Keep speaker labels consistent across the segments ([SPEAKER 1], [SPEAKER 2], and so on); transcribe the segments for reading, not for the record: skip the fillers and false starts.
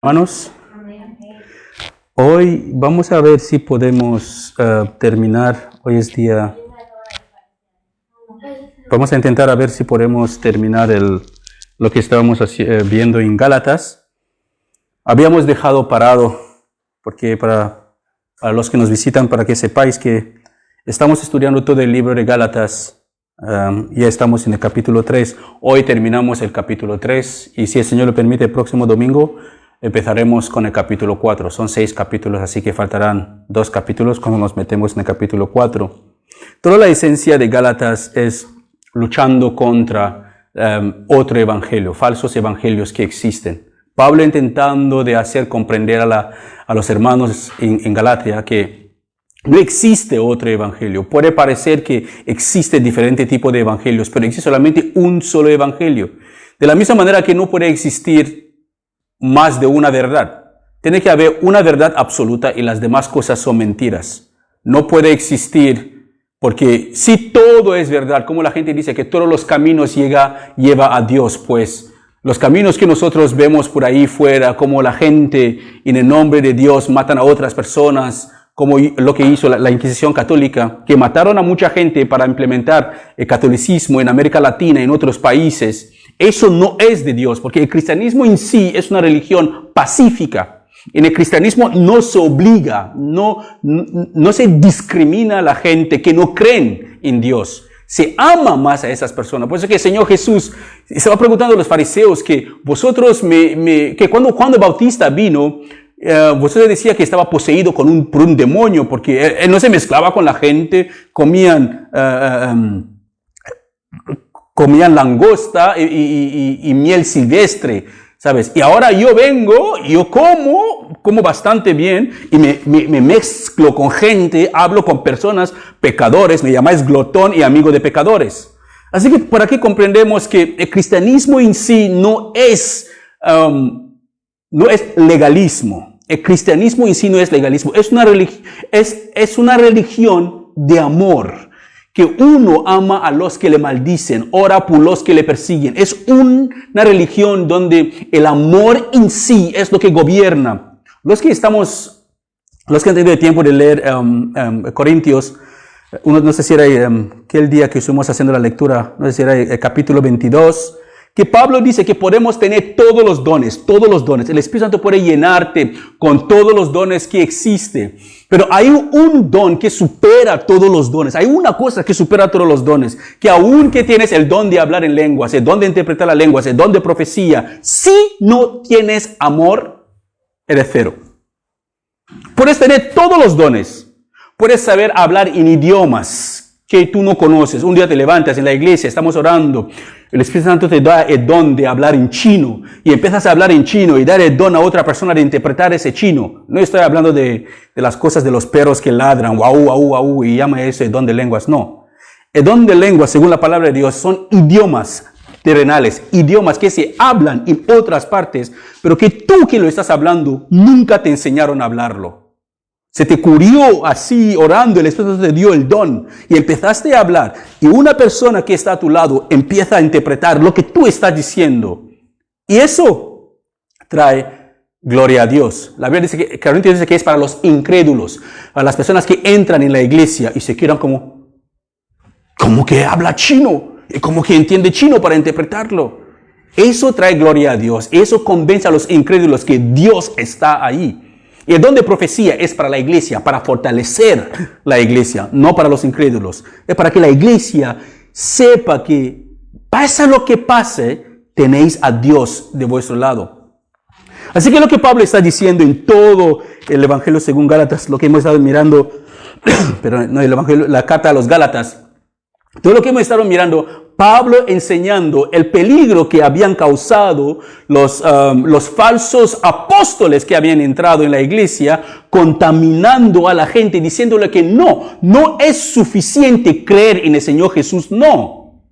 [SPEAKER 1] Hermanos, hoy vamos a ver si podemos terminar. Hoy es día. Vamos a intentar a ver si podemos terminar lo que estábamos viendo en Gálatas. Habíamos dejado parado, porque para los que nos visitan, para que sepáis que estamos estudiando todo el libro de Gálatas. Ya estamos en el capítulo 3. Hoy terminamos el capítulo 3 y si el Señor lo permite, el próximo domingo empezaremos con el capítulo 4. Son 6 capítulos, así que faltarán 2 capítulos cuando nos metemos en el capítulo 4. Toda la esencia de Gálatas es luchando contra otro evangelio, falsos evangelios que existen. Pablo intentando de hacer comprender a los hermanos en Galatia que no existe otro evangelio. Puede parecer que existe diferente tipo de evangelios, pero existe solamente un solo evangelio. De la misma manera que no puede existir más de una verdad. Tiene que haber una verdad absoluta y las demás cosas son mentiras. No puede existir, porque si todo es verdad, como la gente dice que todos los caminos lleva a Dios, pues los caminos que nosotros vemos por ahí fuera, como la gente en el nombre de Dios matan a otras personas, como lo que hizo la Inquisición católica, que mataron a mucha gente para implementar el catolicismo en América Latina y en otros países. Eso no es de Dios, porque el cristianismo en sí es una religión pacífica. En el cristianismo no se obliga, no se discrimina a la gente que no creen en Dios. Se ama más a esas personas. Por eso que el Señor Jesús estaba preguntando a los fariseos que vosotros, que cuando Juan el Bautista vino, vosotros decía que estaba poseído por un demonio, porque él no se mezclaba con la gente, comían langosta y miel silvestre, ¿sabes? Y ahora yo vengo, yo como bastante bien y me mezclo con gente, hablo con personas, pecadores, me llamáis glotón y amigo de pecadores. Así que por aquí comprendemos que el cristianismo en sí no es legalismo. El cristianismo en sí no es legalismo, es una religión de amor. Que uno ama a los que le maldicen, ora por los que le persiguen. Es una religión donde el amor en sí es lo que gobierna. Los que han tenido tiempo de leer Corintios, no sé si era aquel día que estuvimos haciendo la lectura, no sé si era el capítulo 22, que Pablo dice que podemos tener todos los dones. El Espíritu Santo puede llenarte con todos los dones que existen. Pero hay un don que supera todos los dones. Hay una cosa que supera todos los dones. Que aun que tienes el don de hablar en lenguas, el don de interpretar las lenguas, el don de profecía, si no tienes amor, eres cero. Puedes tener todos los dones. Puedes saber hablar en idiomas que tú no conoces. Un día te levantas en la iglesia, estamos orando. El Espíritu Santo te da el don de hablar en chino y empiezas a hablar en chino y dar el don a otra persona de interpretar ese chino. No estoy hablando de las cosas de los perros que ladran, guau, guau, guau, y llama ese don de lenguas. No. El don de lenguas, según la palabra de Dios, son idiomas terrenales, idiomas que se hablan en otras partes, pero que tú que lo estás hablando, nunca te enseñaron a hablarlo. Se te ocurrió así, orando, el Espíritu te dio el don y empezaste a hablar y una persona que está a tu lado empieza a interpretar lo que tú estás diciendo y eso trae gloria a Dios. La Biblia dice que Corintios dice que es para los incrédulos, para las personas que entran en la iglesia y se quedan como que habla chino y como que entiende chino para interpretarlo. Eso trae gloria a Dios, eso convence a los incrédulos que Dios está ahí. Y el don de profecía es para la iglesia, para fortalecer la iglesia, no para los incrédulos. Es para que la iglesia sepa que pasa lo que pase, tenéis a Dios de vuestro lado. Así que lo que Pablo está diciendo en todo el Evangelio según Gálatas, lo que hemos estado mirando, pero no el Evangelio, la carta a los Gálatas, todo lo que hemos estado mirando, Pablo enseñando el peligro que habían causado los falsos apóstoles que habían entrado en la iglesia, contaminando a la gente, diciéndole que no es suficiente creer en el Señor Jesús, no.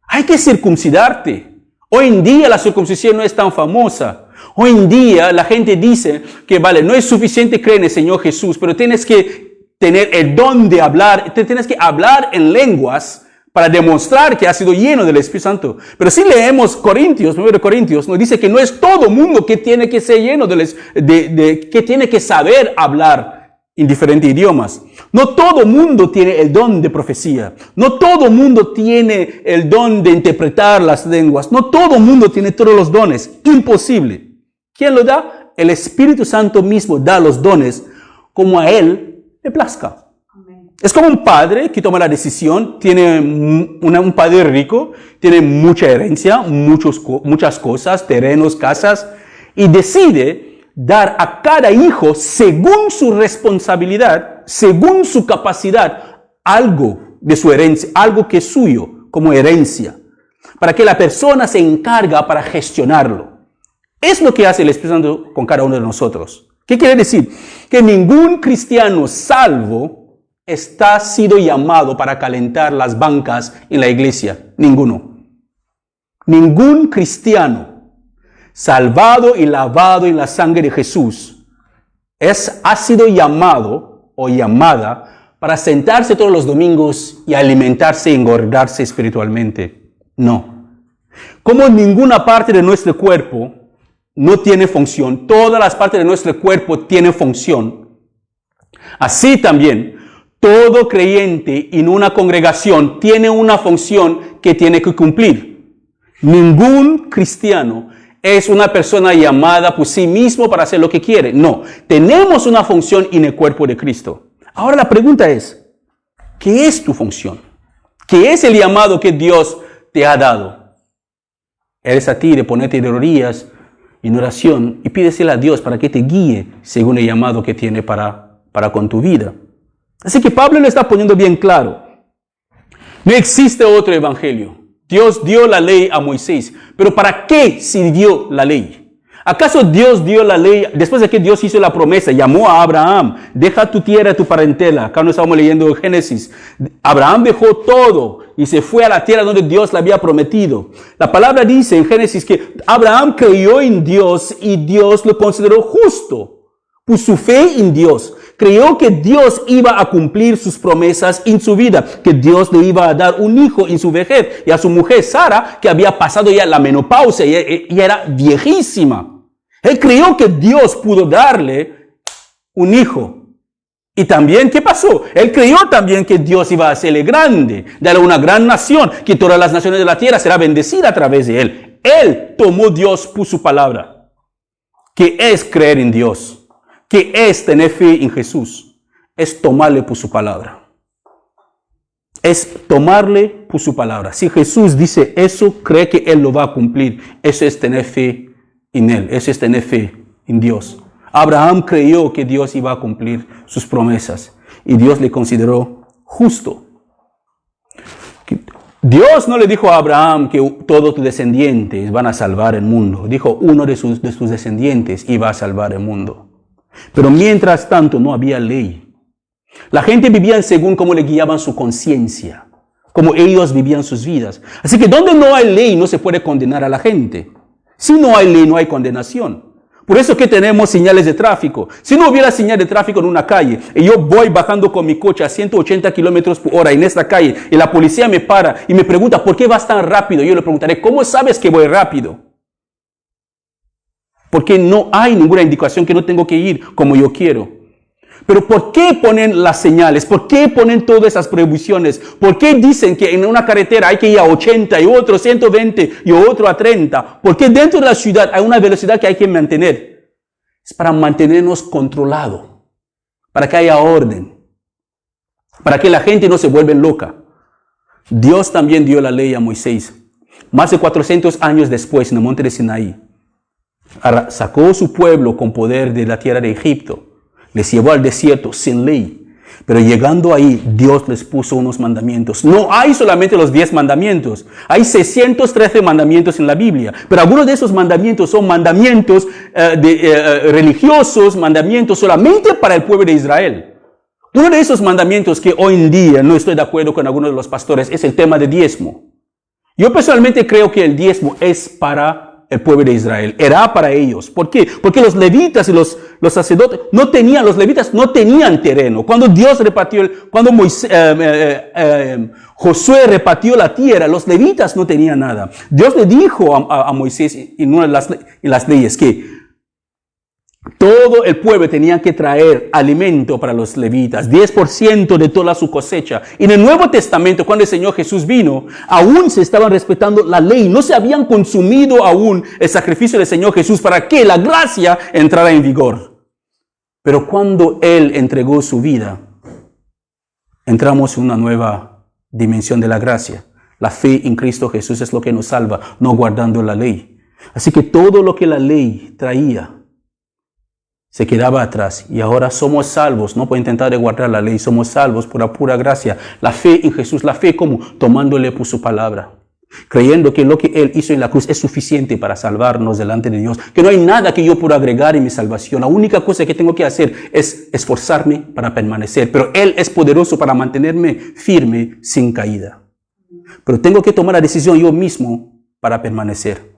[SPEAKER 1] Hay que circuncidarte. Hoy en día la circuncisión no es tan famosa. Hoy en día la gente dice que no es suficiente creer en el Señor Jesús, pero tienes que tener el don de hablar, tienes que hablar en lenguas para demostrar que ha sido lleno del Espíritu Santo. Pero si leemos Corintios, 1 Corintios, nos dice que no es todo mundo que tiene que ser lleno que tiene que saber hablar en diferentes idiomas. No todo mundo tiene el don de profecía. No todo mundo tiene el don de interpretar las lenguas. No todo mundo tiene todos los dones. Imposible. ¿Quién lo da? El Espíritu Santo mismo da los dones como a Él le plazca. Es como un padre que toma la decisión, tiene un padre rico, tiene mucha herencia, muchas cosas, terrenos, casas, y decide dar a cada hijo, según su responsabilidad, según su capacidad, algo de su herencia, algo que es suyo, como herencia, para que la persona se encarga para gestionarlo. Es lo que hace el Espíritu Santo con cada uno de nosotros. ¿Qué quiere decir? Que ningún cristiano salvo está sido llamado para calentar las bancas en la iglesia. Ninguno. Ningún cristiano salvado y lavado en la sangre de Jesús ha sido llamado o llamada para sentarse todos los domingos y alimentarse y engordarse espiritualmente. No. Como ninguna parte de nuestro cuerpo no tiene función, todas las partes de nuestro cuerpo tienen función. Así también, todo creyente en una congregación tiene una función que tiene que cumplir. Ningún cristiano es una persona llamada por sí mismo para hacer lo que quiere. No, tenemos una función en el cuerpo de Cristo. Ahora la pregunta es, ¿qué es tu función? ¿Qué es el llamado que Dios te ha dado? Eres a ti de ponerte de rodillas en oración y pídesele a Dios para que te guíe según el llamado que tiene para con tu vida. Así que Pablo le está poniendo bien claro. No existe otro evangelio. Dios dio la ley a Moisés. Pero ¿para qué sirvió la ley? ¿Acaso Dios dio la ley después de que Dios hizo la promesa? Llamó a Abraham. Deja tu tierra, tu parentela. Acá no estamos leyendo Génesis. Abraham dejó todo y se fue a la tierra donde Dios le había prometido. La palabra dice en Génesis que Abraham creyó en Dios y Dios lo consideró justo por su fe en Dios. Creyó que Dios iba a cumplir sus promesas en su vida, que Dios le iba a dar un hijo en su vejez, y a su mujer Sara, que había pasado ya la menopausia y era viejísima. Él creyó que Dios pudo darle un hijo. Y también, ¿qué pasó? Él creyó también que Dios iba a hacerle grande, darle una gran nación, que todas las naciones de la tierra serán bendecidas a través de él. Él tomó Dios por su palabra, que es creer en Dios. Que es tener fe en Jesús, es tomarle por su palabra. Es tomarle por su palabra. Si Jesús dice eso, cree que Él lo va a cumplir. Eso es tener fe en Él, eso es tener fe en Dios. Abraham creyó que Dios iba a cumplir sus promesas y Dios le consideró justo. Dios no le dijo a Abraham que todos tus descendientes van a salvar el mundo. Dijo, uno de sus descendientes iba a salvar el mundo. Pero mientras tanto no había ley. La gente vivía según cómo le guiaban su conciencia, como ellos vivían sus vidas. Así que donde no hay ley no se puede condenar a la gente. Si no hay ley no hay condenación. Por eso que tenemos señales de tráfico. Si no hubiera señal de tráfico en una calle y yo voy bajando con mi coche a 180 kilómetros por hora en esta calle y la policía me para y me pregunta ¿por qué vas tan rápido? Yo le preguntaré ¿cómo sabes que voy rápido? Porque no hay ninguna indicación que no tengo que ir como yo quiero. Pero ¿por qué ponen las señales? ¿Por qué ponen todas esas prohibiciones? ¿Por qué dicen que en una carretera hay que ir a 80 y otro 120 y otro a 30? ¿Por qué dentro de la ciudad hay una velocidad que hay que mantener? Es para mantenernos controlados, para que haya orden, para que la gente no se vuelva loca. Dios también dio la ley a Moisés. Más de 400 años después, en el monte de Sinaí. Sacó su pueblo con poder de la tierra de Egipto. Les llevó al desierto sin ley. Pero llegando ahí, Dios les puso unos mandamientos. No hay solamente los 10 mandamientos. Hay 613 mandamientos en la Biblia. Pero algunos de esos mandamientos son mandamientos religiosos, mandamientos solamente para el pueblo de Israel. Uno de esos mandamientos que hoy en día no estoy de acuerdo con algunos de los pastores es el tema de diezmo. Yo personalmente creo que el diezmo es para el pueblo de Israel, era para ellos. ¿Por qué? Porque los levitas y los sacerdotes los levitas no tenían terreno. Cuando Dios repartió, cuando Josué repartió la tierra, los levitas no tenían nada. Dios le dijo a Moisés en una de las leyes que todo el pueblo tenía que traer alimento para los levitas, 10% de toda su cosecha. Y en el Nuevo Testamento, cuando el Señor Jesús vino, aún se estaban respetando la ley. No se habían consumido aún el sacrificio del Señor Jesús para que la gracia entrara en vigor. Pero cuando Él entregó su vida, entramos en una nueva dimensión de la gracia. La fe en Cristo Jesús es lo que nos salva, no guardando la ley. Así que todo lo que la ley traía se quedaba atrás y ahora somos salvos, no por intentar de guardar la ley, somos salvos por la pura gracia. La fe en Jesús, la fe como tomándole por su palabra, creyendo que lo que Él hizo en la cruz es suficiente para salvarnos delante de Dios, que no hay nada que yo pueda agregar en mi salvación. La única cosa que tengo que hacer es esforzarme para permanecer, pero Él es poderoso para mantenerme firme sin caída. Pero tengo que tomar la decisión yo mismo para permanecer.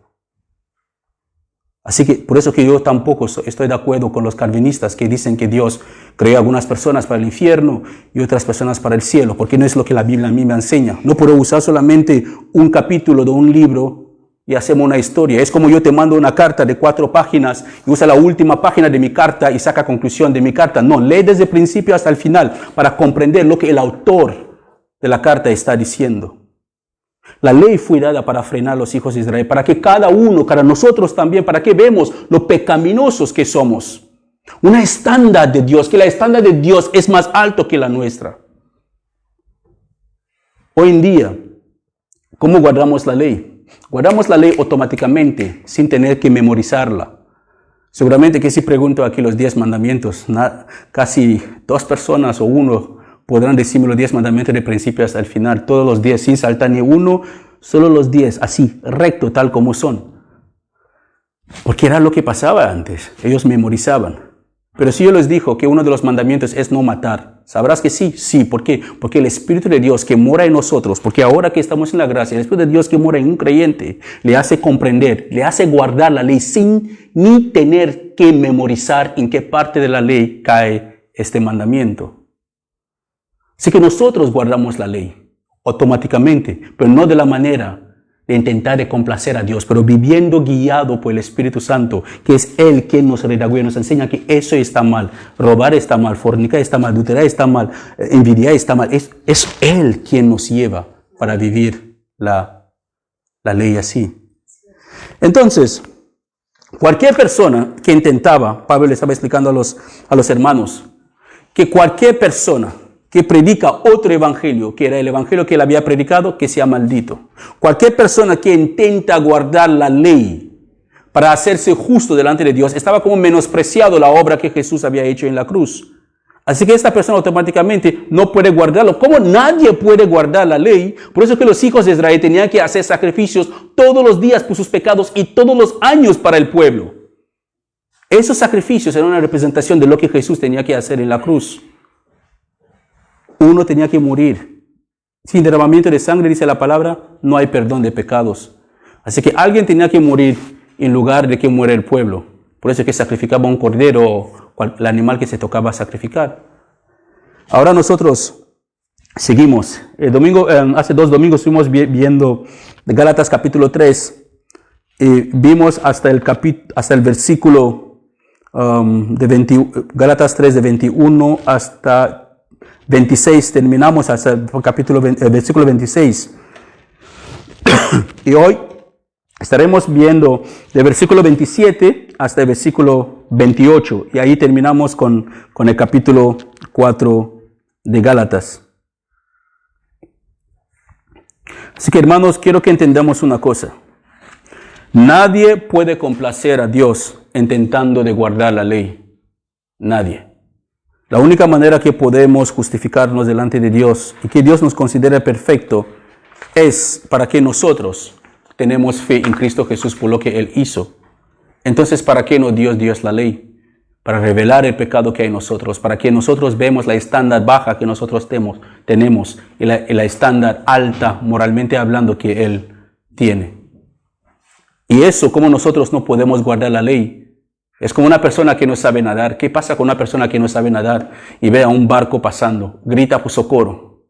[SPEAKER 1] Así que por eso que yo tampoco estoy de acuerdo con los calvinistas que dicen que Dios creó a algunas personas para el infierno y otras personas para el cielo, porque no es lo que la Biblia a mí me enseña. No puedo usar solamente un capítulo de un libro y hacemos una historia. Es como yo te mando una carta de 4 páginas y usa la última página de mi carta y saca conclusión de mi carta. No, lee desde el principio hasta el final para comprender lo que el autor de la carta está diciendo. La ley fue dada para frenar a los hijos de Israel, para que cada uno, para nosotros también, para que vemos lo pecaminosos que somos. Una estándar de Dios, que la estándar de Dios es más alto que la nuestra. Hoy en día, ¿cómo guardamos la ley? Guardamos la ley automáticamente, sin tener que memorizarla. Seguramente que si pregunto aquí los 10 mandamientos, casi 2 personas o 1 podrán decirme los 10 mandamientos de principio hasta el final. Todos los 10, sin saltar ni uno, solo los 10, así, recto, tal como son. Porque era lo que pasaba antes. Ellos memorizaban. Pero si yo les digo que uno de los mandamientos es no matar, ¿sabrás que sí? Sí, ¿por qué? Porque el Espíritu de Dios que mora en nosotros, porque ahora que estamos en la gracia, el Espíritu de Dios que mora en un creyente, le hace comprender, le hace guardar la ley sin ni tener que memorizar en qué parte de la ley cae este mandamiento. Así que nosotros guardamos la ley automáticamente, pero no de la manera de intentar de complacer a Dios, pero viviendo guiado por el Espíritu Santo, que es Él quien nos redarguye, nos enseña que eso está mal, robar está mal, fornicar está mal, adulterar está mal, envidiar está mal. Es Él quien nos lleva para vivir la ley así. Entonces, cualquier persona que intentaba, Pablo le estaba explicando a los hermanos, que cualquier persona que predica otro evangelio, que era el evangelio que él había predicado, que sea maldito. Cualquier persona que intenta guardar la ley para hacerse justo delante de Dios, estaba como menospreciado la obra que Jesús había hecho en la cruz. Así que esta persona automáticamente no puede guardarlo. Como nadie puede guardar la ley, por eso que los hijos de Israel tenían que hacer sacrificios todos los días por sus pecados y todos los años para el pueblo. Esos sacrificios eran una representación de lo que Jesús tenía que hacer en la cruz. Uno tenía que morir. Sin derramamiento de sangre, dice la palabra, no hay perdón de pecados. Así que alguien tenía que morir en lugar de que muera el pueblo. Por eso es que sacrificaba un cordero o el animal que se tocaba sacrificar. Ahora nosotros seguimos. Hace 2 domingos estuvimos viendo Gálatas capítulo 3. Vimos hasta el versículo Gálatas 3 de 21 hasta 26, terminamos hasta el versículo 26. Y hoy estaremos viendo del versículo 27 hasta el versículo 28. Y ahí terminamos con el capítulo 4 de Gálatas. Así que, hermanos, quiero que entendamos una cosa. Nadie puede complacer a Dios intentando de guardar la ley. Nadie. La única manera que podemos justificarnos delante de Dios y que Dios nos considere perfecto es para que nosotros tenemos fe en Cristo Jesús por lo que Él hizo. Entonces, ¿para qué no dio Dios la ley? Para revelar el pecado que hay en nosotros, para que nosotros vemos la estándar baja que nosotros tenemos y la estándar alta, moralmente hablando, que Él tiene. Y eso, como nosotros no podemos guardar la ley. Es como una persona que no sabe nadar. ¿Qué pasa con una persona que no sabe nadar y ve a un barco pasando? Grita por socorro.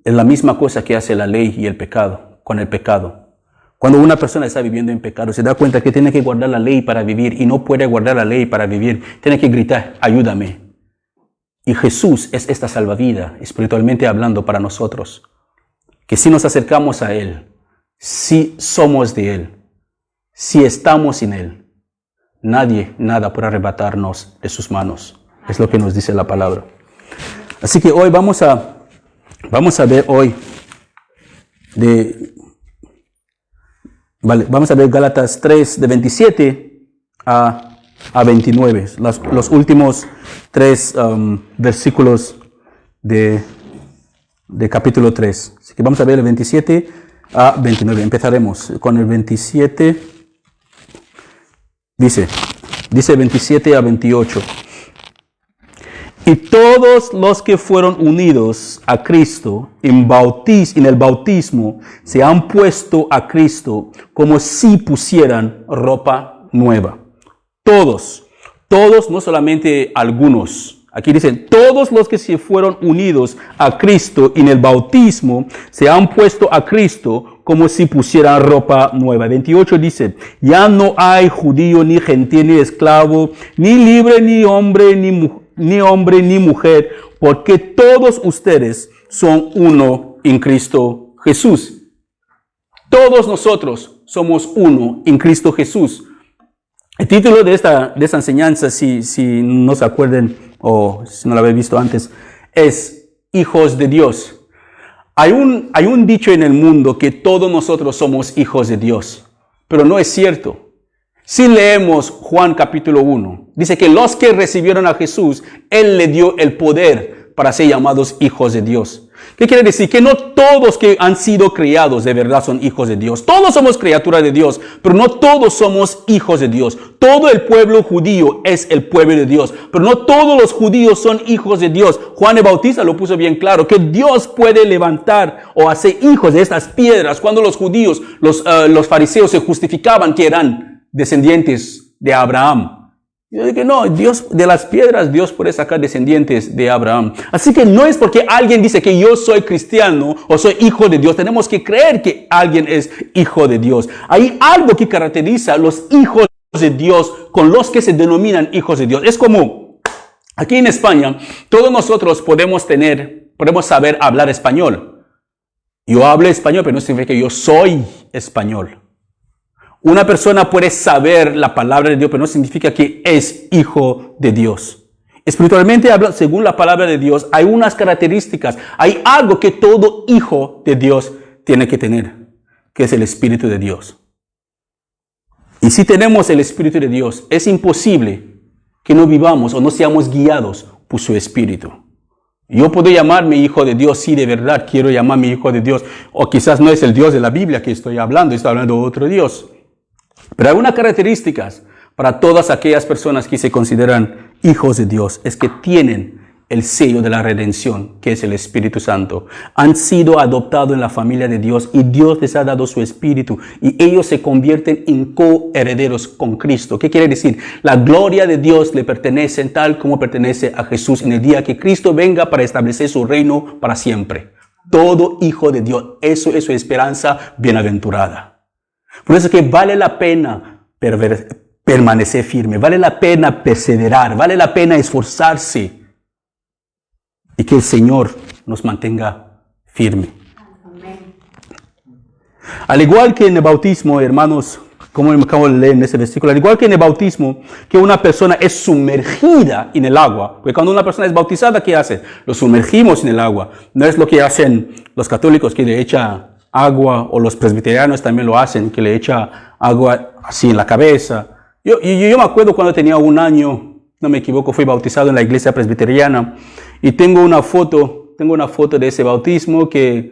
[SPEAKER 1] Es la misma cosa que hace la ley y el pecado, con el pecado. Cuando una persona está viviendo en pecado, se da cuenta que tiene que guardar la ley para vivir y no puede guardar la ley para vivir. Tiene que gritar, ayúdame. Y Jesús es esta salvavidas, espiritualmente hablando, para nosotros. Que si nos acercamos a Él, si somos de Él, si estamos en Él, nadie, nada puede arrebatarnos de sus manos. Es lo que nos dice la palabra. Así que hoy vamos a ver hoy vamos a ver Gálatas 3, de 27 a 29. Los últimos 3 versículos de capítulo 3. Así que vamos a ver el 27 a 29. Empezaremos con el 27. Dice 27 a 28. Y todos los que fueron unidos a Cristo en el bautismo se han puesto a Cristo como si pusieran ropa nueva. Todos, no solamente algunos. Aquí dicen, todos los que se fueron unidos a Cristo en el bautismo se han puesto a Cristo como si pusieran ropa nueva. 28 dice, ya no hay judío, ni gentil, ni esclavo, ni libre, ni hombre, ni mujer, porque todos ustedes son uno en Cristo Jesús. Todos nosotros somos uno en Cristo Jesús. El título de esta enseñanza, si no se acuerdan o si no lo habéis visto antes, es Hijos de Dios. Hay un dicho en el mundo que todos nosotros somos hijos de Dios, pero no es cierto. Si leemos Juan capítulo 1, dice que los que recibieron a Jesús, Él le dio el poder para ser llamados hijos de Dios. ¿Qué quiere decir? Que no todos que han sido criados de verdad son hijos de Dios. Todos somos criaturas de Dios, pero no todos somos hijos de Dios. Todo el pueblo judío es el pueblo de Dios, pero no todos los judíos son hijos de Dios. Juan el Bautista lo puso bien claro, que Dios puede levantar o hacer hijos de estas piedras. Cuando los judíos, los fariseos se justificaban que eran descendientes de Abraham. Yo digo que no, Dios, de las piedras Dios puede sacar descendientes de Abraham. Así que no es porque alguien dice que yo soy cristiano o soy hijo de Dios. Tenemos que creer que alguien es hijo de Dios. Hay algo que caracteriza a los hijos de Dios con los que se denominan hijos de Dios. Es como, aquí en España, todos nosotros podemos saber hablar español. Yo hablo español, pero no significa que yo soy español. Una persona puede saber la palabra de Dios, pero no significa que es hijo de Dios. Espiritualmente, según la palabra de Dios, hay unas características, hay algo que todo hijo de Dios tiene que tener, que es el Espíritu de Dios. Y si tenemos el Espíritu de Dios, es imposible que no vivamos o no seamos guiados por su Espíritu. Yo puedo llamarme hijo de Dios si de verdad quiero llamarme hijo de Dios, o quizás no es el Dios de la Biblia que estoy hablando de otro Dios. Pero hay unas características para todas aquellas personas que se consideran hijos de Dios, es que tienen el sello de la redención, que es el Espíritu Santo. Han sido adoptados en la familia de Dios y Dios les ha dado su Espíritu y ellos se convierten en coherederos con Cristo. ¿Qué quiere decir? La gloria de Dios le pertenece tal como pertenece a Jesús en el día que Cristo venga para establecer su reino para siempre. Todo hijo de Dios, eso es su esperanza bienaventurada. Por eso es que vale la pena permanecer firme, vale la pena perseverar, vale la pena esforzarse y que el Señor nos mantenga firme. Amén. Al igual que en el bautismo, hermanos, como me acabo de leer en ese versículo, al igual que en el bautismo, que una persona es sumergida en el agua, porque cuando una persona es bautizada, ¿qué hace? Lo sumergimos en el agua. No es lo que hacen los católicos que le echan agua, o los presbiterianos también lo hacen, que le echa agua así en la cabeza. Yo me acuerdo cuando tenía 1 año, no me equivoco, fui bautizado en la iglesia presbiteriana y tengo una foto de ese bautismo que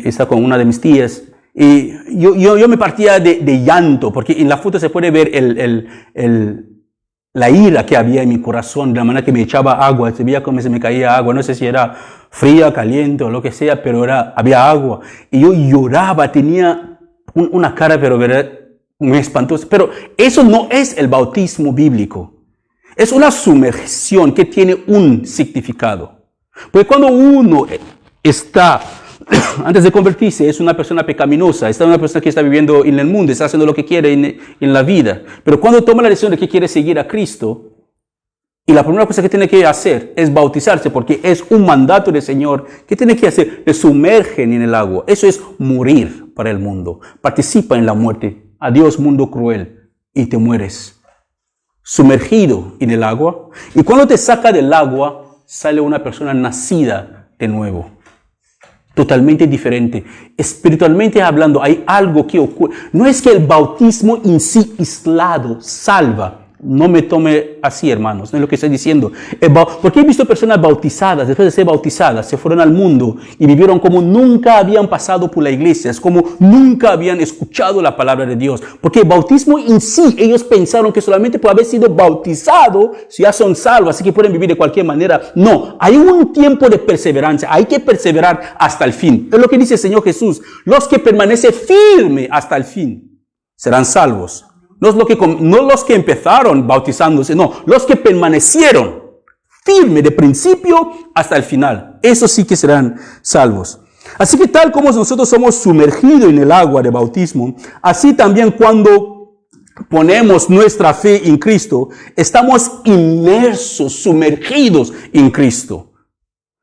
[SPEAKER 1] está con una de mis tías y yo me partía de llanto porque en la foto se puede ver la ira que había en mi corazón, de la manera que me echaba agua, se veía como se me caía agua, no sé si era fría, caliente o lo que sea, pero había agua. Y yo lloraba, tenía una cara, pero ¿verdad? muy espantoso. Pero eso no es el bautismo bíblico. Es una sumersión que tiene un significado. Porque cuando uno está, antes de convertirse, es una persona pecaminosa, es una persona que está viviendo en el mundo, está haciendo lo que quiere en la vida. Pero cuando toma la decisión de que quiere seguir a Cristo, y la primera cosa que tiene que hacer es bautizarse, porque es un mandato del Señor. ¿Qué tiene que hacer? Le sumergen en el agua. Eso es morir para el mundo. Participa en la muerte. Adiós, mundo cruel. Y te mueres. Sumergido en el agua. Y cuando te saca del agua, sale una persona nacida de nuevo. Totalmente diferente. Espiritualmente hablando, hay algo que ocurre. No es que el bautismo en sí aislado salva. No me tome así, hermanos, no es lo que estoy diciendo. Porque he visto personas bautizadas, después de ser bautizadas, se fueron al mundo y vivieron como nunca habían pasado por la iglesia, es como nunca habían escuchado la palabra de Dios. Porque el bautismo en sí, ellos pensaron que solamente por haber sido bautizado, ya son salvos, así que pueden vivir de cualquier manera. No, hay un tiempo de perseverancia, hay que perseverar hasta el fin. Es lo que dice el Señor Jesús, los que permanecen firmes hasta el fin serán salvos. No los que empezaron bautizándose, no, los que permanecieron firmes de principio hasta el final. Esos sí que serán salvos. Así que tal como nosotros somos sumergidos en el agua de bautismo, así también cuando ponemos nuestra fe en Cristo, estamos inmersos, sumergidos en Cristo.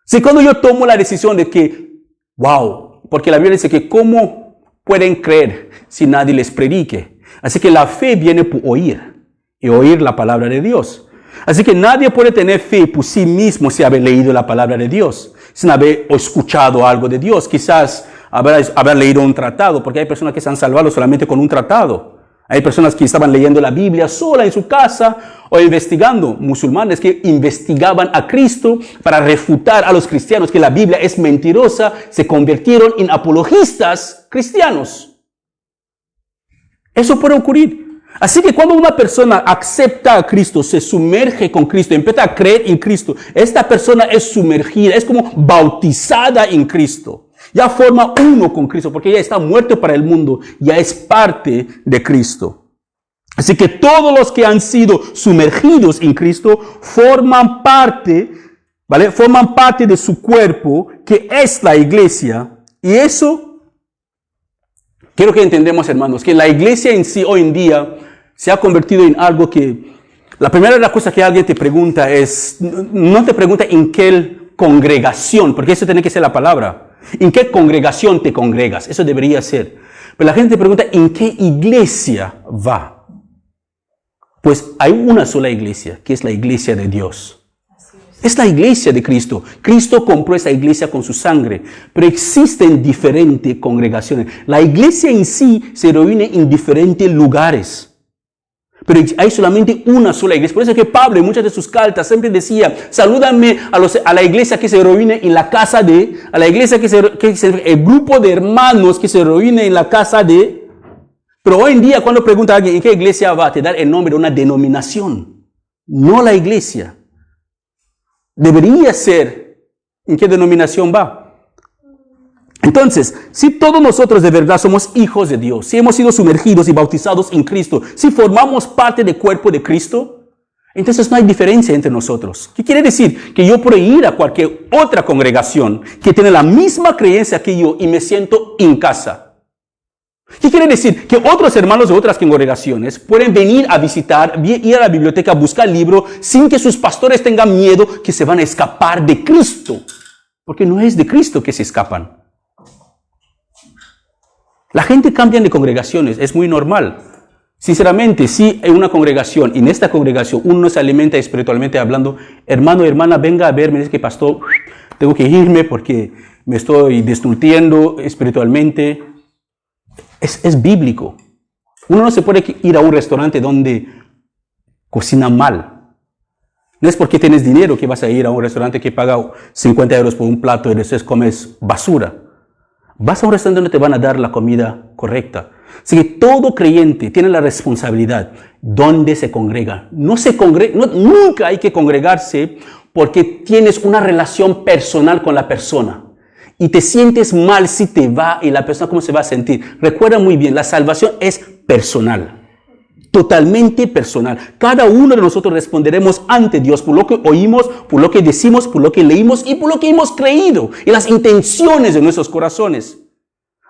[SPEAKER 1] Si cuando yo tomo la decisión de que, wow, porque la Biblia dice que ¿cómo pueden creer si nadie les predique? Así que la fe viene por oír, y oír la palabra de Dios. Así que nadie puede tener fe por sí mismo sin haber leído la palabra de Dios, sin haber escuchado algo de Dios, quizás haber leído un tratado, porque hay personas que se han salvado solamente con un tratado. Hay personas que estaban leyendo la Biblia sola en su casa o investigando, musulmanes que investigaban a Cristo para refutar a los cristianos que la Biblia es mentirosa, se convirtieron en apologistas cristianos. Eso puede ocurrir. Así que cuando una persona acepta a Cristo, se sumerge con Cristo, empieza a creer en Cristo, esta persona es sumergida, es como bautizada en Cristo. Ya forma uno con Cristo, porque ya está muerto para el mundo, ya es parte de Cristo. Así que todos los que han sido sumergidos en Cristo forman parte, ¿vale? Forman parte de su cuerpo, que es la iglesia, y eso quiero que entendamos, hermanos, que la iglesia en sí hoy en día se ha convertido en algo que, la primera de las cosas que alguien te pregunta es, no te pregunta en qué congregación, porque eso tiene que ser la palabra, en qué congregación te congregas, eso debería ser. Pero la gente te pregunta en qué iglesia va. Pues hay una sola iglesia, que es la iglesia de Dios. Es la iglesia de Cristo. Cristo compró esa iglesia con su sangre. Pero existen diferentes congregaciones. La iglesia en sí se reúne en diferentes lugares. Pero hay solamente una sola iglesia. Por eso es que Pablo en muchas de sus cartas siempre decía, salúdame a la iglesia que se reúne en la casa de, a la iglesia el grupo de hermanos que se reúne en la casa de. Pero hoy en día cuando pregunta a alguien en qué iglesia va, te da el nombre de una denominación. No la iglesia. Debería ser en qué denominación va. Entonces, si todos nosotros de verdad somos hijos de Dios, si hemos sido sumergidos y bautizados en Cristo, si formamos parte del cuerpo de Cristo, entonces no hay diferencia entre nosotros. ¿Qué quiere decir? Que yo puedo ir a cualquier otra congregación que tiene la misma creencia que yo y me siento en casa. ¿Qué quiere decir? Que otros hermanos de otras congregaciones pueden venir a visitar, ir a la biblioteca a buscar libros sin que sus pastores tengan miedo que se van a escapar de Cristo. Porque no es de Cristo que se escapan. La gente cambia de congregaciones, es muy normal. Sinceramente, si en una congregación, en esta congregación, uno se alimenta espiritualmente hablando, hermano, hermana, venga a verme, es que pastor, tengo que irme porque me estoy desnutriendo espiritualmente. Es bíblico. Uno no se puede ir a un restaurante donde cocina mal. No es porque tienes dinero que vas a ir a un restaurante que paga 50 euros por un plato y después comes basura. Vas a un restaurante donde te van a dar la comida correcta. Así que todo creyente tiene la responsabilidad donde se congrega. Nunca hay que congregarse porque tienes una relación personal con la persona. Y te sientes mal si te va y la persona cómo se va a sentir. Recuerda muy bien, la salvación es personal. Totalmente personal. Cada uno de nosotros responderemos ante Dios por lo que oímos, por lo que decimos, por lo que leímos y por lo que hemos creído y las intenciones de nuestros corazones.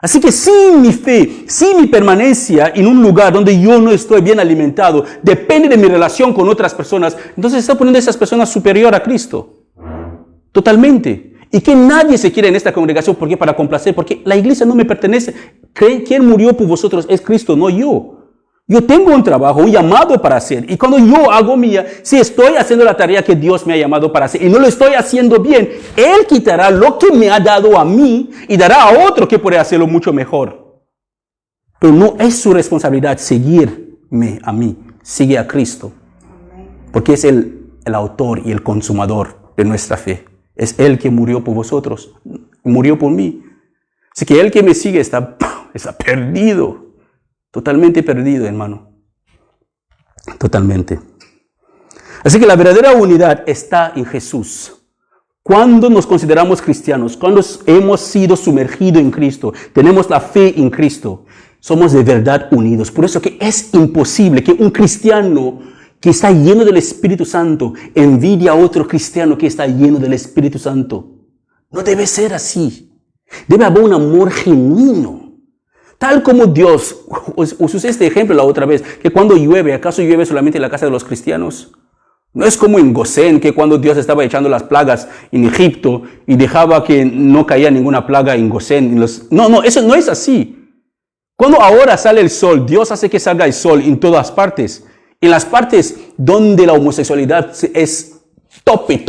[SPEAKER 1] Así que sin mi fe, sin mi permanencia en un lugar donde yo no estoy bien alimentado, depende de mi relación con otras personas, entonces está poniendo a esas personas superior a Cristo. Totalmente. Y que nadie se quiere en esta congregación, ¿por qué? Para complacer, porque la iglesia no me pertenece. ¿Quién murió por vosotros? Es Cristo, no yo. Yo tengo un trabajo, un llamado para hacer. Y cuando yo hago mía, si estoy haciendo la tarea que Dios me ha llamado para hacer y no lo estoy haciendo bien, Él quitará lo que me ha dado a mí y dará a otro que puede hacerlo mucho mejor. Pero no es su responsabilidad seguirme a mí. Sigue a Cristo. Porque es el autor y el consumador de nuestra fe. Es Él que murió por vosotros. Murió por mí. Así que el que me sigue está perdido. Totalmente perdido, hermano. Totalmente. Así que la verdadera unidad está en Jesús. Cuando nos consideramos cristianos, cuando hemos sido sumergidos en Cristo, tenemos la fe en Cristo, somos de verdad unidos. Por eso que es imposible que un cristiano que está lleno del Espíritu Santo envidie a otro cristiano que está lleno del Espíritu Santo. No debe ser así. Debe haber un amor genuino. Tal como Dios, os usé este ejemplo la otra vez, que cuando llueve, ¿acaso llueve solamente en la casa de los cristianos? No es como en Gosén, que cuando Dios estaba echando las plagas en Egipto y dejaba que no caía ninguna plaga en Gosén. No, eso no es así. Cuando ahora sale el sol, Dios hace que salga el sol en todas partes. En las partes donde la homosexualidad es tope,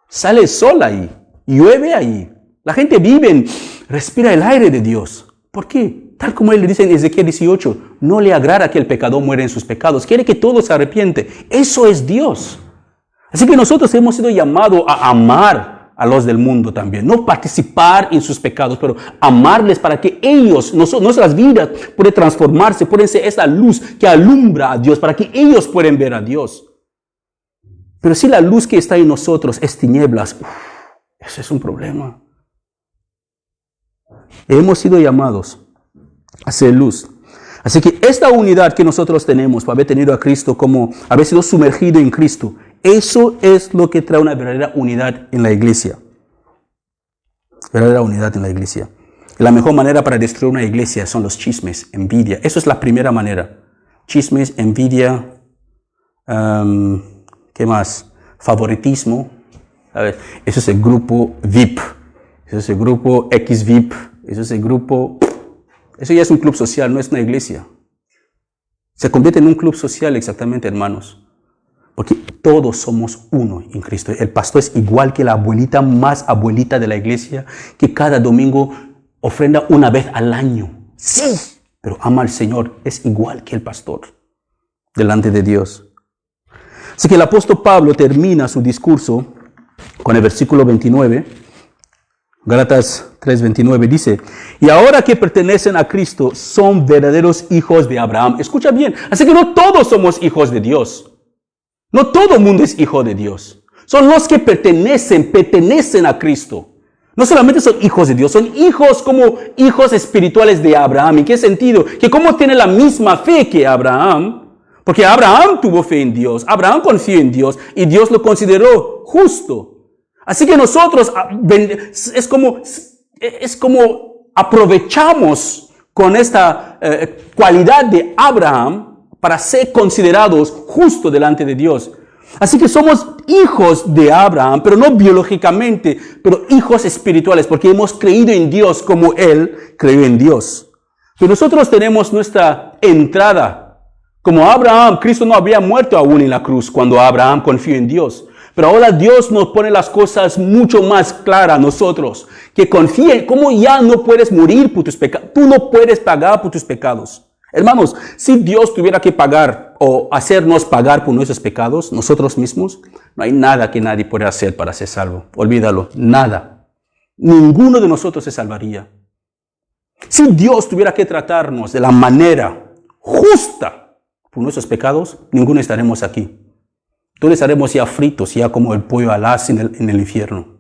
[SPEAKER 1] sale el sol ahí, llueve ahí. La gente vive, respira el aire de Dios. ¿Por qué? Tal como él le dice en Ezequiel 18, no le agrada que el pecador muera en sus pecados, quiere que todo se arrepiente. Eso es Dios. Así que nosotros hemos sido llamados a amar a los del mundo también, no participar en sus pecados, pero amarles para que ellos, nuestras vidas pueden transformarse, pueden ser esa luz que alumbra a Dios, para que ellos puedan ver a Dios. Pero si la luz que está en nosotros es tinieblas, eso es un problema. Hemos sido llamados a ser luz. Así que esta unidad que nosotros tenemos por haber tenido a Cristo, como haber sido sumergido en Cristo, eso es lo que trae una verdadera unidad en la iglesia. Verdadera unidad en la iglesia. La mejor manera para destruir una iglesia son los chismes, envidia. Eso es la primera manera. Chismes, envidia, ¿qué más? Favoritismo. ¿Sabes? Eso es el grupo VIP. Eso es el grupo XVIP. Eso es el grupo... Eso ya es un club social, no es una iglesia. Se convierte en un club social exactamente, hermanos. Porque todos somos uno en Cristo. El pastor es igual que la abuelita más abuelita de la iglesia, que cada domingo ofrenda una vez al año. Sí, pero ama al Señor. Es igual que el pastor delante de Dios. Así que el apóstol Pablo termina su discurso con el versículo 29. Gálatas 3:29 dice, y ahora que pertenecen a Cristo, son verdaderos hijos de Abraham. Escucha bien, así que no todos somos hijos de Dios. No todo el mundo es hijo de Dios. Son los que pertenecen a Cristo. No solamente son hijos de Dios, son hijos como hijos espirituales de Abraham. ¿En qué sentido? Que como tiene la misma fe que Abraham, porque Abraham tuvo fe en Dios, Abraham confió en Dios y Dios lo consideró justo. Así que nosotros es como aprovechamos con esta cualidad de Abraham para ser considerados justos delante de Dios. Así que somos hijos de Abraham, pero no biológicamente, pero hijos espirituales, porque hemos creído en Dios como Él creyó en Dios. Pero nosotros tenemos nuestra entrada. Como Abraham, Cristo no había muerto aún en la cruz cuando Abraham confió en Dios. Pero ahora Dios nos pone las cosas mucho más claras a nosotros. Que confíen, como ya no puedes morir por tus pecados. Tú no puedes pagar por tus pecados. Hermanos, si Dios tuviera que pagar o hacernos pagar por nuestros pecados, nosotros mismos, no hay nada que nadie pueda hacer para ser salvo. Olvídalo, nada. Ninguno de nosotros se salvaría. Si Dios tuviera que tratarnos de la manera justa por nuestros pecados, ninguno estaremos aquí. Todos estaremos ya fritos, ya como el pollo al as en el infierno.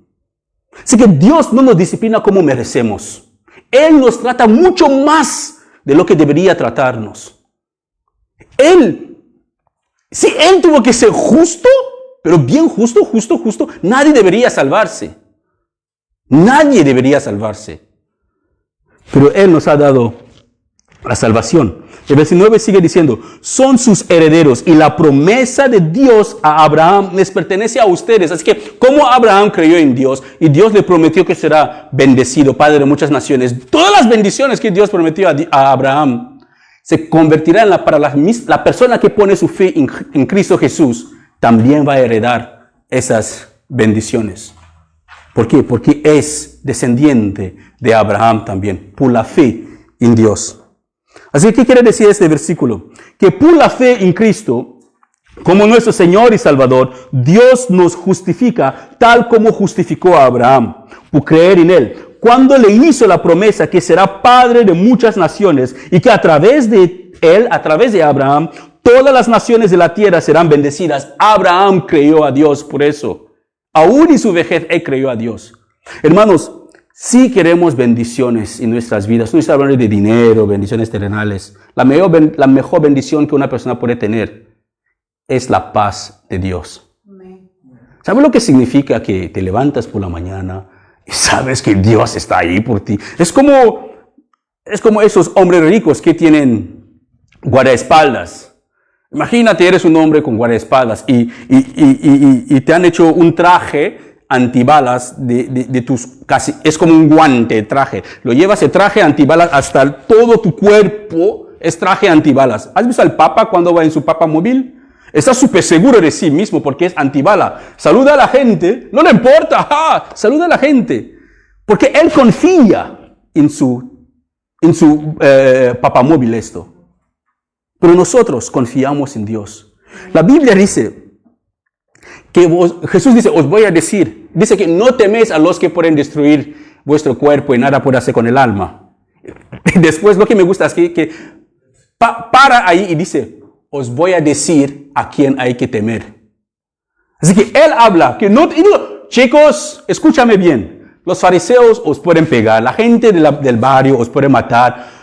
[SPEAKER 1] Así que Dios no nos disciplina como merecemos. Él nos trata mucho más de lo que debería tratarnos. Él tuvo que ser justo, pero bien justo, nadie debería salvarse. Nadie debería salvarse. Pero Él nos ha dado la salvación. El versículo 9 sigue diciendo, son sus herederos y la promesa de Dios a Abraham les pertenece a ustedes. Así que como Abraham creyó en Dios y Dios le prometió que será bendecido, padre de muchas naciones, todas las bendiciones que Dios prometió a Abraham se convertirán para la persona que pone su fe en Cristo Jesús, también va a heredar esas bendiciones. ¿Por qué? Porque es descendiente de Abraham también, por la fe en Dios. Así que, ¿qué quiere decir este versículo? Que por la fe en Cristo, como nuestro Señor y Salvador, Dios nos justifica tal como justificó a Abraham, por creer en Él. Cuando le hizo la promesa que será padre de muchas naciones y que a través de Él, a través de Abraham, todas las naciones de la tierra serán bendecidas. Abraham creyó a Dios por eso. Aún en su vejez, Él creyó a Dios. Hermanos, si queremos bendiciones en nuestras vidas, no estoy hablando de dinero, bendiciones terrenales. La mejor bendición que una persona puede tener es la paz de Dios. ¿Sabes lo que significa que te levantas por la mañana y sabes que Dios está ahí por ti? Es como esos hombres ricos que tienen guardaespaldas. Imagínate, eres un hombre con guardaespaldas y te han hecho un traje antibalas de tus casi, es como un guante traje. Lo llevas el traje antibalas hasta todo tu cuerpo, es traje antibalas. ¿Has visto al Papa cuando va en su Papa móvil? Está súper seguro de sí mismo porque es antibala. Saluda a la gente, no le importa, saluda a la gente. Porque él confía en su Papa móvil esto. Pero nosotros confiamos en Dios. La Biblia dice que Jesús dice, os voy a decir, dice que no teméis a los que pueden destruir vuestro cuerpo y nada puede hacer con el alma. Después lo que me gusta es que para ahí y dice, os voy a decir a quién hay que temer. Así que él habla, que no, chicos, escúchame bien, los fariseos os pueden pegar, la gente del barrio os puede matar,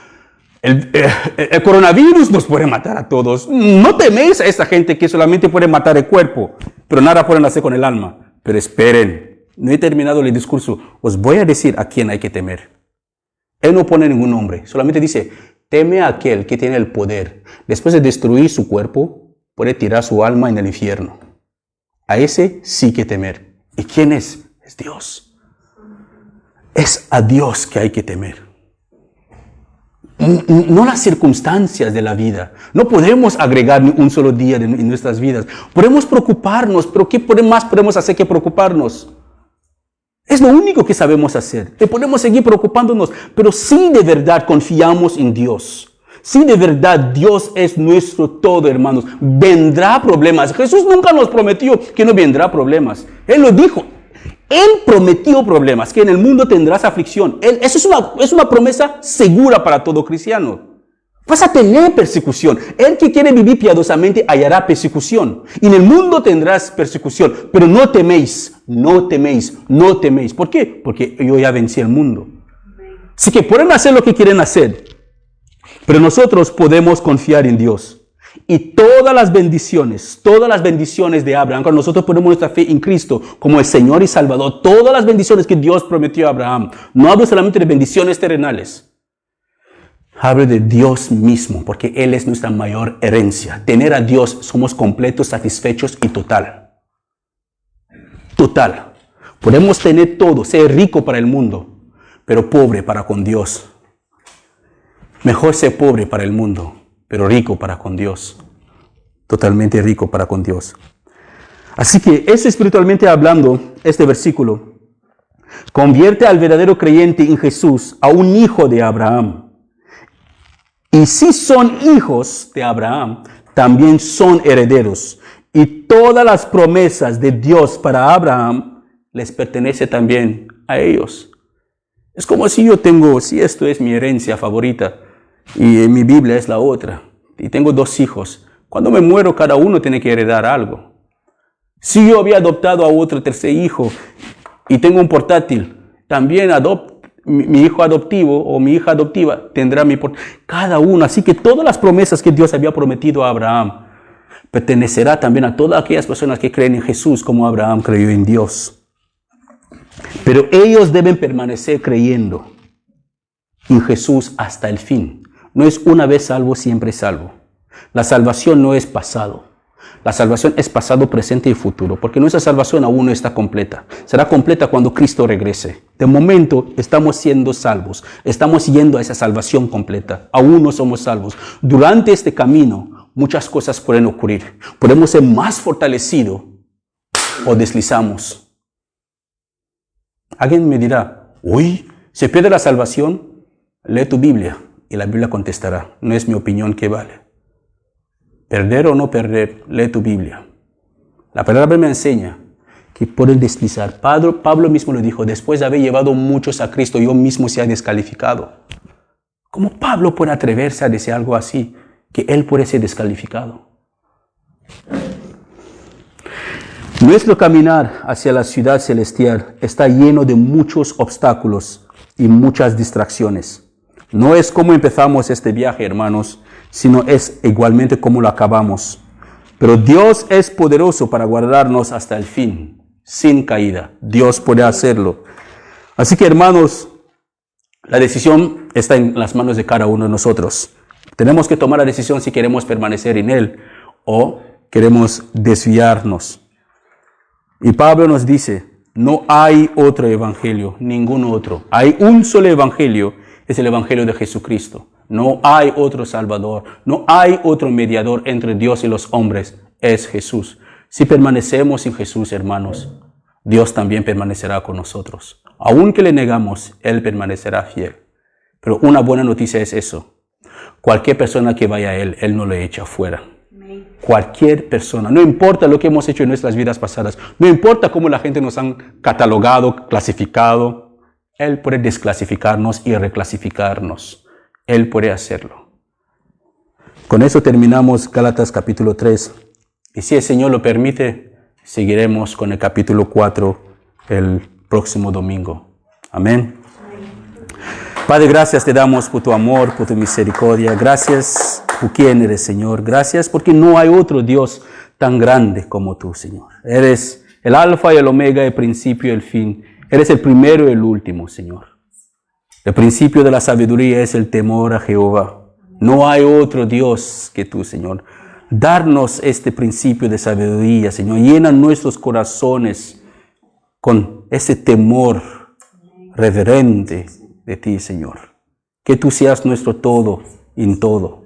[SPEAKER 1] el coronavirus nos puede matar a todos. No teméis a esta gente que solamente puede matar el cuerpo, pero nada pueden hacer con el alma. Pero esperen, no he terminado el discurso. Os voy a decir a quién hay que temer. Él no pone ningún nombre, solamente dice, teme a aquel que tiene el poder. Después de destruir su cuerpo, puede tirar su alma en el infierno. A ese sí que temer. ¿Y quién es? Es Dios. Es a Dios que hay que temer. No las circunstancias de la vida. No podemos agregar un solo día en nuestras vidas. Podemos preocuparnos, pero ¿qué más podemos hacer que preocuparnos? Es lo único que sabemos hacer. Podemos seguir preocupándonos, pero si de verdad confiamos en Dios, si de verdad Dios es nuestro todo, hermanos, vendrá problemas. Jesús nunca nos prometió que no vendrá problemas. Él lo dijo. Él prometió problemas, que en el mundo tendrás aflicción. Eso es una promesa segura para todo cristiano. Vas a tener persecución. El que quiere vivir piadosamente hallará persecución. Y en el mundo tendrás persecución. Pero no teméis, no teméis, no teméis. ¿Por qué? Porque yo ya vencí el mundo. Así que pueden hacer lo que quieren hacer. Pero nosotros podemos confiar en Dios. Y todas las bendiciones de Abraham, cuando nosotros ponemos nuestra fe en Cristo como el Señor y Salvador, todas las bendiciones que Dios prometió a Abraham, no hablo solamente de bendiciones terrenales, hablo de Dios mismo, porque Él es nuestra mayor herencia. Tener a Dios, somos completos, satisfechos y total. Total. Podemos tener todo, ser rico para el mundo, pero pobre para con Dios. Mejor ser pobre para el mundo, pero rico para con Dios. Totalmente rico para con Dios. Así que eso espiritualmente hablando, este versículo convierte al verdadero creyente en Jesús a un hijo de Abraham. Y si son hijos de Abraham, también son herederos. Y todas las promesas de Dios para Abraham les pertenece también a ellos. Es como si esto es mi herencia favorita, y en mi Biblia es la otra. Y tengo 2 hijos. Cuando me muero, cada uno tiene que heredar algo. Si yo había adoptado a otro tercer hijo y tengo un portátil, también mi hijo adoptivo o mi hija adoptiva tendrá mi porción. Cada uno. Así que todas las promesas que Dios había prometido a Abraham pertenecerá también a todas aquellas personas que creen en Jesús como Abraham creyó en Dios. Pero ellos deben permanecer creyendo en Jesús hasta el fin. No es una vez salvo, siempre salvo. La salvación no es pasado. La salvación es pasado, presente y futuro, porque nuestra salvación aún no está completa. Será completa cuando Cristo regrese. De momento estamos siendo salvos. Estamos yendo a esa salvación completa. Aún no somos salvos. Durante este camino, muchas cosas pueden ocurrir. Podemos ser más fortalecidos o deslizamos. Alguien me dirá, uy, ¿se pierde la salvación? Lee tu Biblia y la Biblia contestará. No es mi opinión que vale. Perder o no perder, lee tu Biblia. La palabra me enseña que pueden deslizar. Pablo mismo lo dijo, después de haber llevado muchos a Cristo, yo mismo se ha descalificado. ¿Cómo Pablo puede atreverse a decir algo así? Que él puede ser descalificado. Nuestro caminar hacia la ciudad celestial está lleno de muchos obstáculos y muchas distracciones. No es como empezamos este viaje, hermanos, sino es igualmente como lo acabamos. Pero Dios es poderoso para guardarnos hasta el fin, sin caída. Dios puede hacerlo. Así que, hermanos, la decisión está en las manos de cada uno de nosotros. Tenemos que tomar la decisión si queremos permanecer en Él o queremos desviarnos. Y Pablo nos dice, no hay otro evangelio, ningún otro. Hay un solo evangelio, es el evangelio de Jesucristo. No hay otro Salvador, no hay otro mediador entre Dios y los hombres, es Jesús. Si permanecemos en Jesús, hermanos, Dios también permanecerá con nosotros. Aunque le negamos, Él permanecerá fiel. Pero una buena noticia es eso. Cualquier persona que vaya a Él, Él no le echa fuera. Cualquier persona, no importa lo que hemos hecho en nuestras vidas pasadas, no importa cómo la gente nos han catalogado, clasificado, Él puede desclasificarnos y reclasificarnos. Él puede hacerlo. Con eso terminamos Gálatas capítulo 3. Y si el Señor lo permite, seguiremos con el capítulo 4 el próximo domingo. Amén. Padre, gracias te damos por tu amor, por tu misericordia. Gracias por quién eres, Señor. Gracias porque no hay otro Dios tan grande como tú, Señor. Eres el alfa y el omega, el principio y el fin. Eres el primero y el último, Señor. El principio de la sabiduría es el temor a Jehová. No hay otro Dios que tú, Señor. Darnos este principio de sabiduría, Señor. Llena nuestros corazones con ese temor reverente de ti, Señor. Que tú seas nuestro todo en todo.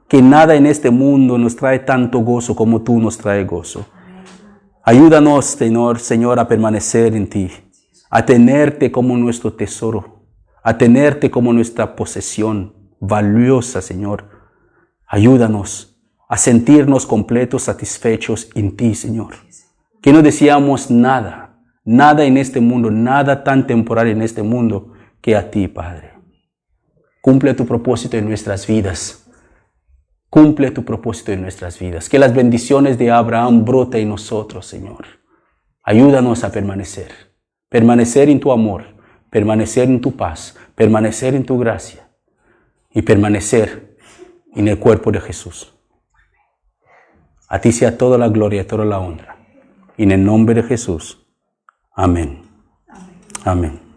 [SPEAKER 1] Que nada en este mundo nos trae tanto gozo como tú nos traes gozo. Ayúdanos, Señor, a permanecer en ti, a tenerte como nuestro tesoro, a tenerte como nuestra posesión valiosa, Señor. Ayúdanos a sentirnos completos, satisfechos en ti, Señor. Que no deseamos nada, nada en este mundo, nada tan temporal en este mundo que a ti, Padre. Cumple tu propósito en nuestras vidas. Cumple tu propósito en nuestras vidas. Que las bendiciones de Abraham broten en nosotros, Señor. Ayúdanos a permanecer. Permanecer en tu amor. Permanecer en tu paz. Permanecer en tu gracia. Y permanecer en el cuerpo de Jesús. A ti sea toda la gloria y toda la honra. En el nombre de Jesús. Amén. Amén.